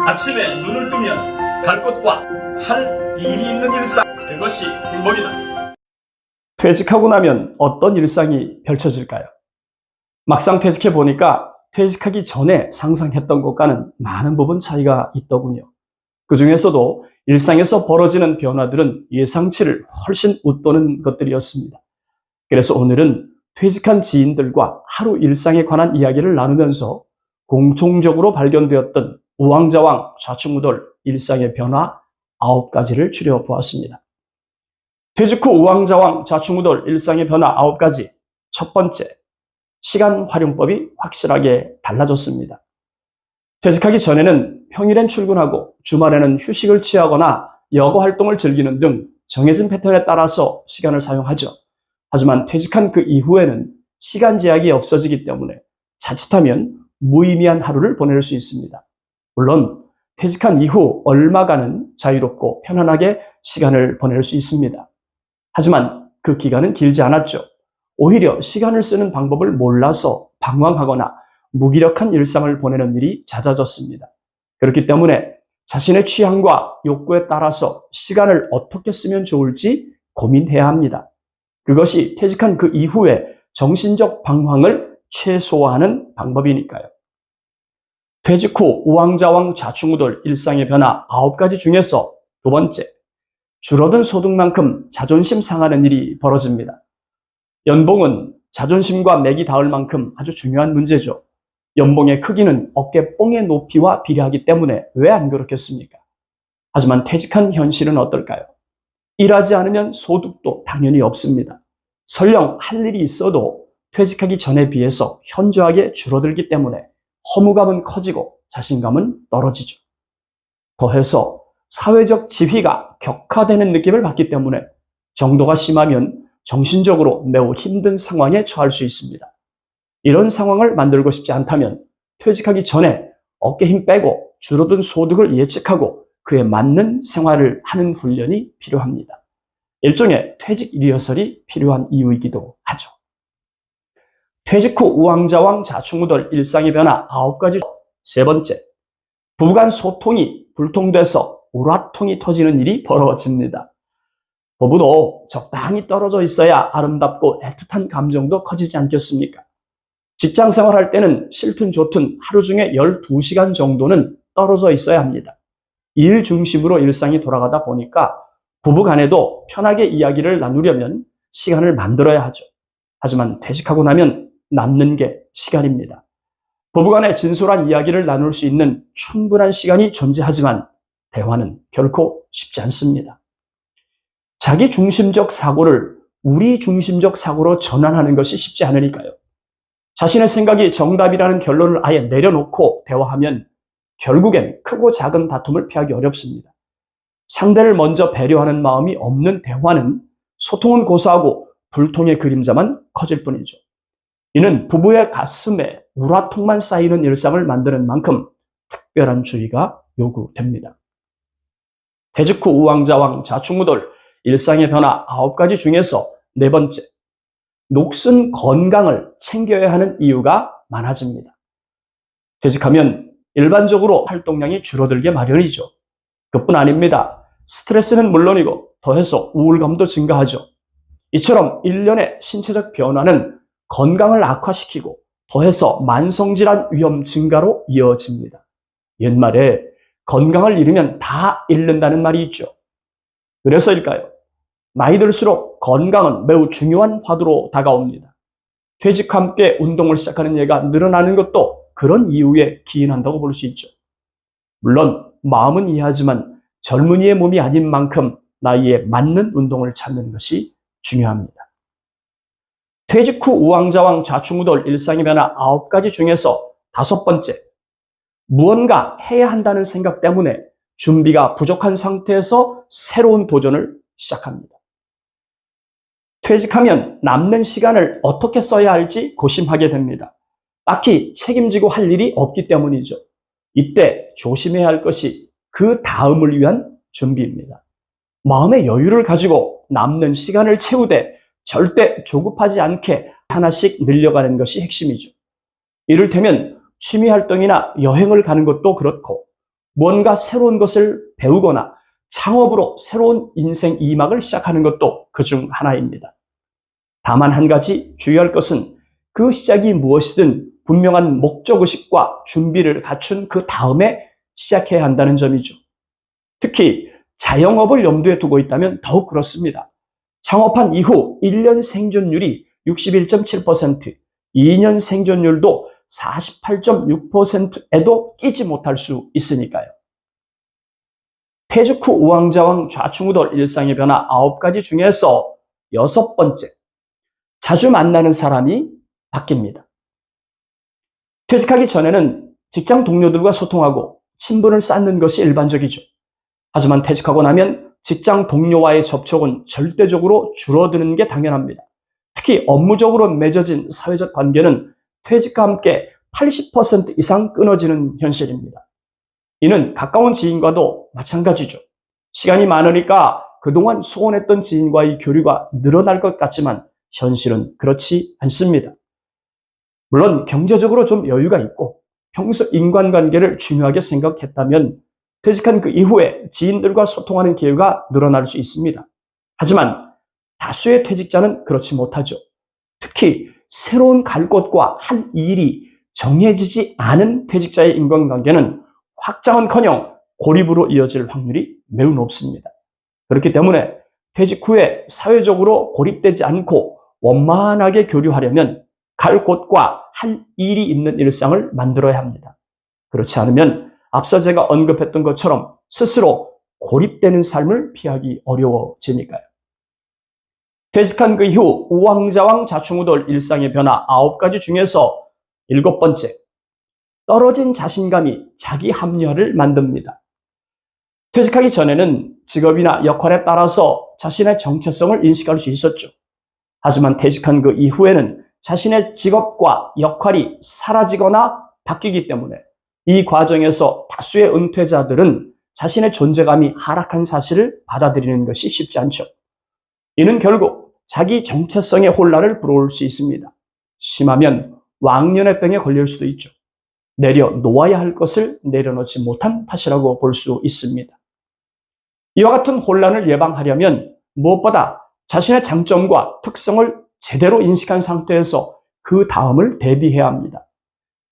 아침에 눈을 뜨면 갈 곳과 할 일이 있는 일상, 그것이 행복이다. 퇴직하고 나면 어떤 일상이 펼쳐질까요? 막상 퇴직해 보니까 퇴직하기 전에 상상했던 것과는 많은 부분 차이가 있더군요. 그 중에서도 일상에서 벌어지는 변화들은 예상치를 훨씬 웃도는 것들이었습니다. 그래서 오늘은 퇴직한 지인들과 하루 일상에 관한 이야기를 나누면서 공통적으로 발견되었던 우왕좌왕 좌충우돌 일상의 변화 9가지를 추려보았습니다. 퇴직 후 우왕좌왕 좌충우돌 일상의 변화 9가지. 첫 번째, 시간 활용법이 확실하게 달라졌습니다. 퇴직하기 전에는 평일엔 출근하고 주말에는 휴식을 취하거나 여가 활동을 즐기는 등 정해진 패턴에 따라서 시간을 사용하죠. 하지만 퇴직한 그 이후에는 시간 제약이 없어지기 때문에 자칫하면 무의미한 하루를 보낼 수 있습니다. 물론 퇴직한 이후 얼마간은 자유롭고 편안하게 시간을 보낼 수 있습니다. 하지만 그 기간은 길지 않았죠. 오히려 시간을 쓰는 방법을 몰라서 방황하거나 무기력한 일상을 보내는 일이 잦아졌습니다. 그렇기 때문에 자신의 취향과 욕구에 따라서 시간을 어떻게 쓰면 좋을지 고민해야 합니다. 그것이 퇴직한 그 이후에 정신적 방황을 최소화하는 방법이니까요. 퇴직 후 우왕좌왕 좌충우돌 일상의 변화 9가지 중에서 두 번째, 줄어든 소득만큼 자존심 상하는 일이 벌어집니다. 연봉은 자존심과 맥이 닿을 만큼 아주 중요한 문제죠. 연봉의 크기는 어깨뽕의 높이와 비례하기 때문에 왜 안 그렇겠습니까? 하지만 퇴직한 현실은 어떨까요? 일하지 않으면 소득도 당연히 없습니다. 설령 할 일이 있어도 퇴직하기 전에 비해서 현저하게 줄어들기 때문에 허무감은 커지고 자신감은 떨어지죠. 더해서 사회적 지위가 격화되는 느낌을 받기 때문에 정도가 심하면 정신적으로 매우 힘든 상황에 처할 수 있습니다. 이런 상황을 만들고 싶지 않다면 퇴직하기 전에 어깨 힘 빼고 줄어든 소득을 예측하고 그에 맞는 생활을 하는 훈련이 필요합니다. 일종의 퇴직 리허설이 필요한 이유이기도 하죠. 퇴직 후 우왕좌왕 좌충우돌 일상의 변화 9가지. 세 번째, 부부간 소통이 불통돼서 우라통이 터지는 일이 벌어집니다. 부부도 적당히 떨어져 있어야 아름답고 애틋한 감정도 커지지 않겠습니까? 직장 생활할 때는 싫든 좋든 하루 중에 12시간 정도는 떨어져 있어야 합니다. 일 중심으로 일상이 돌아가다 보니까 부부간에도 편하게 이야기를 나누려면 시간을 만들어야 하죠. 하지만 퇴직하고 나면 남는 게 시간입니다. 부부간에 진솔한 이야기를 나눌 수 있는 충분한 시간이 존재하지만 대화는 결코 쉽지 않습니다. 자기 중심적 사고를 우리 중심적 사고로 전환하는 것이 쉽지 않으니까요. 자신의 생각이 정답이라는 결론을 아예 내려놓고 대화하면 결국엔 크고 작은 다툼을 피하기 어렵습니다. 상대를 먼저 배려하는 마음이 없는 대화는 소통은 고사하고 불통의 그림자만 커질 뿐이죠. 이는 부부의 가슴에 우라통만 쌓이는 일상을 만드는 만큼 특별한 주의가 요구됩니다. 퇴직 후 우왕좌왕 좌충우돌 일상의 변화 9가지 중에서 네 번째, 녹슨 건강을 챙겨야 하는 이유가 많아집니다. 퇴직하면 일반적으로 활동량이 줄어들게 마련이죠. 그뿐 아닙니다. 스트레스는 물론이고 더해서 우울감도 증가하죠. 이처럼 일련의 신체적 변화는 건강을 악화시키고 더해서 만성질환 위험 증가로 이어집니다. 옛말에 건강을 잃으면 다 잃는다는 말이 있죠. 그래서일까요? 나이 들수록 건강은 매우 중요한 화두로 다가옵니다. 퇴직과 함께 운동을 시작하는 예가 늘어나는 것도 그런 이유에 기인한다고 볼 수 있죠. 물론 마음은 이해하지만 젊은이의 몸이 아닌 만큼 나이에 맞는 운동을 찾는 것이 중요합니다. 퇴직 후 우왕좌왕 좌충우돌 일상의 변화 9가지 중에서 다섯 번째, 무언가 해야 한다는 생각 때문에 준비가 부족한 상태에서 새로운 도전을 시작합니다. 퇴직하면 남는 시간을 어떻게 써야 할지 고심하게 됩니다. 딱히 책임지고 할 일이 없기 때문이죠. 이때 조심해야 할 것이 그 다음을 위한 준비입니다. 마음의 여유를 가지고 남는 시간을 채우되 절대 조급하지 않게 하나씩 늘려가는 것이 핵심이죠. 이를테면 취미활동이나 여행을 가는 것도 그렇고 뭔가 새로운 것을 배우거나 창업으로 새로운 인생 2막을 시작하는 것도 그중 하나입니다. 다만 한 가지 주의할 것은 그 시작이 무엇이든 분명한 목적의식과 준비를 갖춘 그 다음에 시작해야 한다는 점이죠. 특히 자영업을 염두에 두고 있다면 더욱 그렇습니다. 창업한 이후 1년 생존율이 61.7%, 2년 생존율도 48.6%에도 끼지 못할 수 있으니까요. 퇴직 후 우왕좌왕 좌충우돌 일상의 변화 9가지 중에서 6번째, 자주 만나는 사람이 바뀝니다. 퇴직하기 전에는 직장 동료들과 소통하고 친분을 쌓는 것이 일반적이죠. 하지만 퇴직하고 나면 직장 동료와의 접촉은 절대적으로 줄어드는 게 당연합니다. 특히 업무적으로 맺어진 사회적 관계는 퇴직과 함께 80% 이상 끊어지는 현실입니다. 이는 가까운 지인과도 마찬가지죠. 시간이 많으니까 그동안 소원했던 지인과의 교류가 늘어날 것 같지만 현실은 그렇지 않습니다. 물론 경제적으로 좀 여유가 있고 평소 인간관계를 중요하게 생각했다면 퇴직한 그 이후에 지인들과 소통하는 기회가 늘어날 수 있습니다. 하지만 다수의 퇴직자는 그렇지 못하죠. 특히 새로운 갈 곳과 할 일이 정해지지 않은 퇴직자의 인간관계는 확장은커녕 고립으로 이어질 확률이 매우 높습니다. 그렇기 때문에 퇴직 후에 사회적으로 고립되지 않고 원만하게 교류하려면 갈 곳과 할 일이 있는 일상을 만들어야 합니다. 그렇지 않으면 앞서 제가 언급했던 것처럼 스스로 고립되는 삶을 피하기 어려워지니까요. 퇴직한 그 이후 우왕좌왕 좌충우돌 일상의 변화 9가지 중에서 7번째, 떨어진 자신감이 자기 합리화를 만듭니다. 퇴직하기 전에는 직업이나 역할에 따라서 자신의 정체성을 인식할 수 있었죠. 하지만 퇴직한 그 이후에는 자신의 직업과 역할이 사라지거나 바뀌기 때문에 이 과정에서 다수의 은퇴자들은 자신의 존재감이 하락한 사실을 받아들이는 것이 쉽지 않죠. 이는 결국 자기 정체성의 혼란을 불러올 수 있습니다. 심하면 왕년의 병에 걸릴 수도 있죠. 내려놓아야 할 것을 내려놓지 못한 탓이라고 볼 수 있습니다. 이와 같은 혼란을 예방하려면 무엇보다 자신의 장점과 특성을 제대로 인식한 상태에서 그 다음을 대비해야 합니다.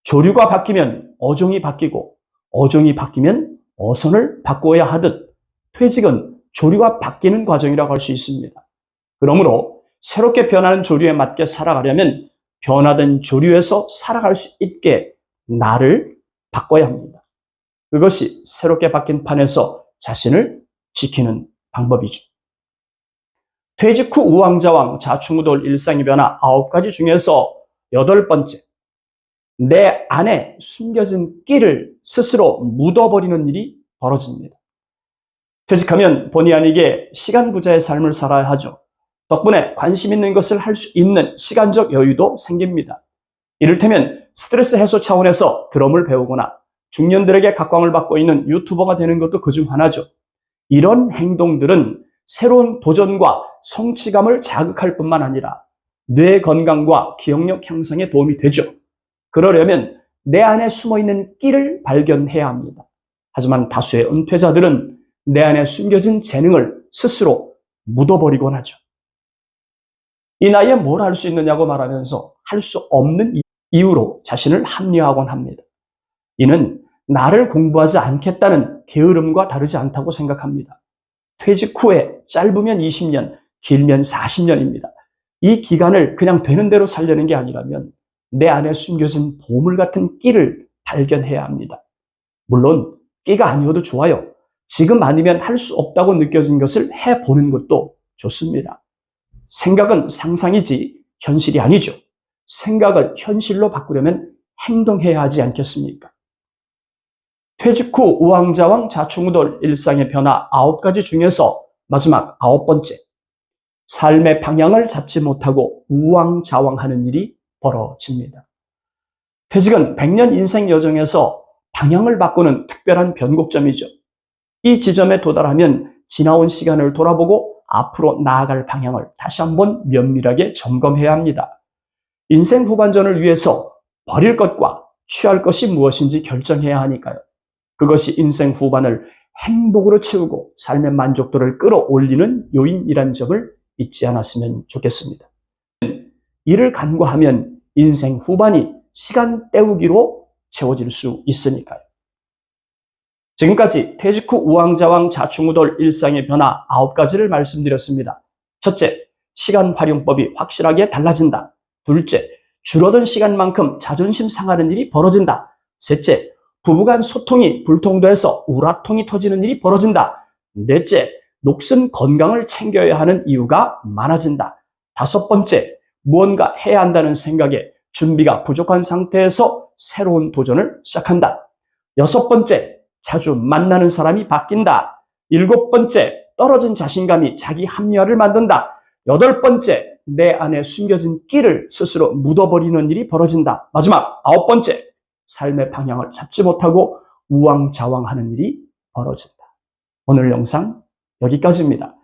조류가 바뀌면 어종이 바뀌고 어종이 바뀌면 어선을 바꿔야 하듯 퇴직은 조류가 바뀌는 과정이라고 할 수 있습니다. 그러므로 새롭게 변하는 조류에 맞게 살아가려면 변화된 조류에서 살아갈 수 있게 나를 바꿔야 합니다. 그것이 새롭게 바뀐 판에서 자신을 지키는 방법이죠. 퇴직 후 우왕좌왕 좌충우돌 일상의 변화 9가지 중에서 8번째, 내 안에 숨겨진 끼를 스스로 묻어버리는 일이 벌어집니다. 퇴직하면 본의 아니게 시간 부자의 삶을 살아야 하죠. 덕분에 관심 있는 것을 할 수 있는 시간적 여유도 생깁니다. 이를테면 스트레스 해소 차원에서 드럼을 배우거나 중년들에게 각광을 받고 있는 유튜버가 되는 것도 그중 하나죠. 이런 행동들은 새로운 도전과 성취감을 자극할 뿐만 아니라 뇌 건강과 기억력 향상에 도움이 되죠. 그러려면 내 안에 숨어있는 끼를 발견해야 합니다. 하지만 다수의 은퇴자들은 내 안에 숨겨진 재능을 스스로 묻어버리곤 하죠. 이 나이에 뭘 할 수 있느냐고 말하면서 할 수 없는 이유로 자신을 합리화하곤 합니다. 이는 나를 공부하지 않겠다는 게으름과 다르지 않다고 생각합니다. 퇴직 후에 짧으면 20년, 길면 40년입니다. 이 기간을 그냥 되는 대로 살려는 게 아니라면 내 안에 숨겨진 보물 같은 끼를 발견해야 합니다. 물론 끼가 아니어도 좋아요. 지금 아니면 할 수 없다고 느껴진 것을 해보는 것도 좋습니다. 생각은 상상이지 현실이 아니죠. 생각을 현실로 바꾸려면 행동해야 하지 않겠습니까? 퇴직 후 우왕좌왕 좌충우돌 일상의 변화 9가지 중에서 마지막 9번째, 삶의 방향을 잡지 못하고 우왕좌왕하는 일이 벌어집니다. 퇴직은 100년 인생 여정에서 방향을 바꾸는 특별한 변곡점이죠. 이 지점에 도달하면 지나온 시간을 돌아보고 앞으로 나아갈 방향을 다시 한번 면밀하게 점검해야 합니다. 인생 후반전을 위해서 버릴 것과 취할 것이 무엇인지 결정해야 하니까요. 그것이 인생 후반을 행복으로 채우고 삶의 만족도를 끌어올리는 요인이란 점을 잊지 않았으면 좋겠습니다. 이를 간과하면 인생 후반이 시간 때우기로 채워질 수 있으니까요. 지금까지 퇴직 후 우왕좌왕 좌충우돌 일상의 변화 9가지를 말씀드렸습니다. 첫째, 시간 활용법이 확실하게 달라진다. 둘째, 줄어든 시간만큼 자존심 상하는 일이 벌어진다. 셋째, 부부간 소통이 불통도해서 우라통이 터지는 일이 벌어진다. 넷째, 녹슨 건강을 챙겨야 하는 이유가 많아진다. 다섯 번째, 무언가 해야 한다는 생각에 준비가 부족한 상태에서 새로운 도전을 시작한다. 여섯 번째, 자주 만나는 사람이 바뀐다. 일곱 번째, 떨어진 자신감이 자기 합리화를 만든다. 여덟 번째, 내 안에 숨겨진 끼를 스스로 묻어버리는 일이 벌어진다. 마지막, 아홉 번째, 삶의 방향을 잡지 못하고 우왕좌왕하는 일이 벌어진다. 오늘 영상 여기까지입니다.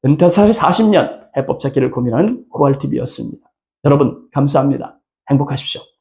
은퇴사의 40년 해법 찾기를 고민하는 고알TV였습니다. 여러분 감사합니다. 행복하십시오.